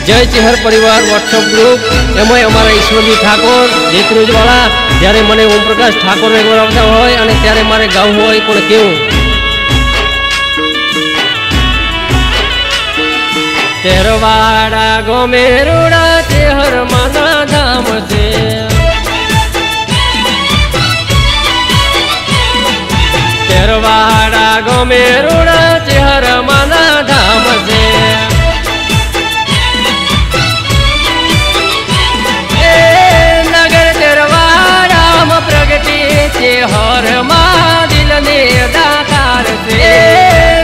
जय चेहर परिवार WhatsApp group M अमरा ईश्वरजी ठाकोर जेतरूजवाड़ा जयरे मने ओम प्रकाश ठाकोर ने बोलावता होय अने त्यारे मारे गावुं होय पण केवुं तेरवाड़ा गोमेरुड़ा चेहर माना धाम से तेरवाड़ा गोमेरुड़ा चेहर माना धाम से हर माँ दिल ने दातार से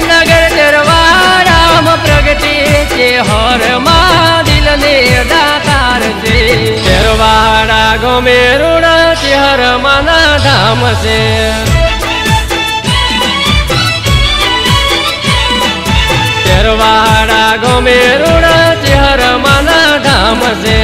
नगर दरबारा प्रगति के हर माँ दिल ने दातार से दरबारा गोमेरुड़ा हर माना धाम से दरबारा गोमेरुड़ा हर माना धाम से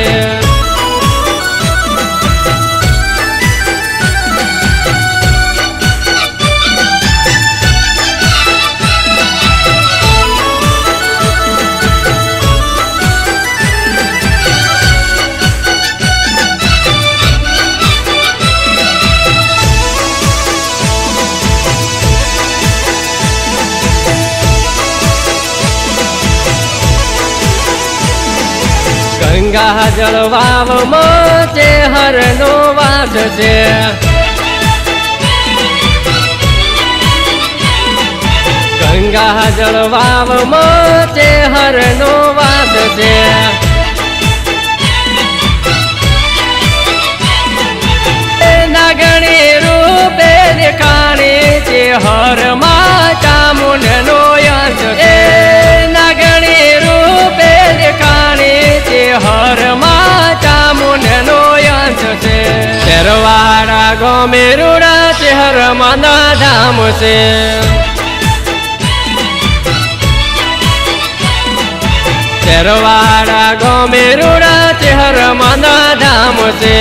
गंगा जलवाव मोचे हर नो वास से गंगा जलवाव मोचे हर नो वास से नगणी रूपे दिखाने से हर माँ चामुंड नो यश नगणी रूपे दिखाने से हर माँ चामुंड नो यश से तेरवाड़ा गोमेरुड़ा हर माना धाम से तेरवाड़ा गोमेरुड़ा हर माना धाम से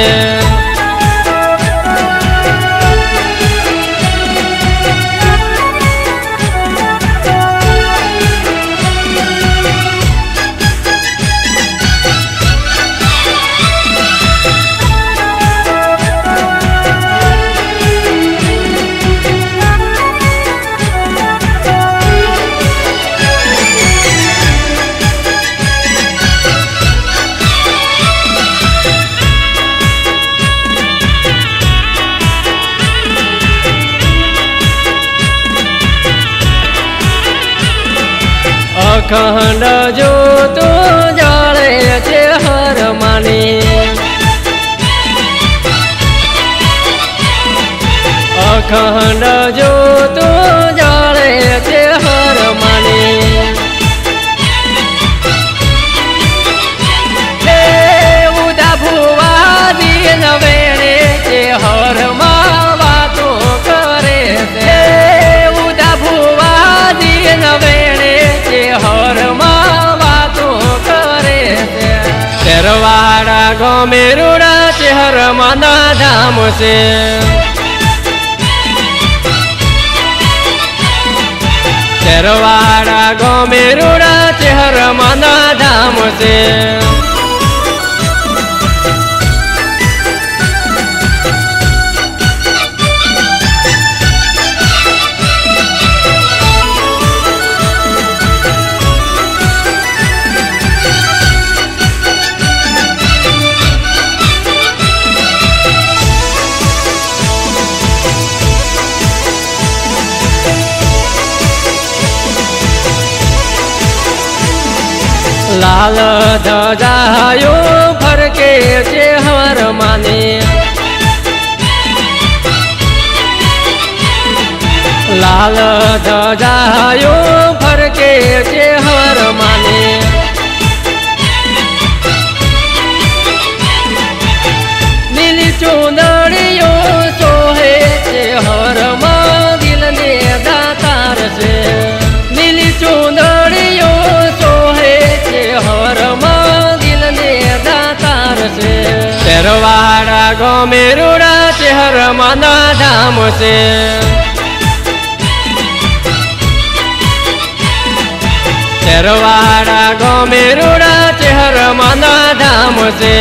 अखंड जो तू जाले छे हर मानी अखंड जो तू जाले छे हर मानी उदा भुवा दिन वेणे छे हर माँ वातो करे छे उदा भुवा दिन वेणे हर माँ बातों करे तेरवाड़ा गोमेरुड़ा हर माना धाम से तेरवाड़ा गोमेरुड़ा हर माना धाम से लाल ध्वजायो फरके छे हर माने लाल ध्वजायो फरके छे हर माने नीली चुनरियो सोहे छे हर माँ दिल ने दातार से नीली चुनरियो हर माँ दिल ने दातार से तेरवाड़ा गोमेरुड़ा हर माना धाम से ખેરવાડા ગમે રૂડા ચહેર માના ધામ છે।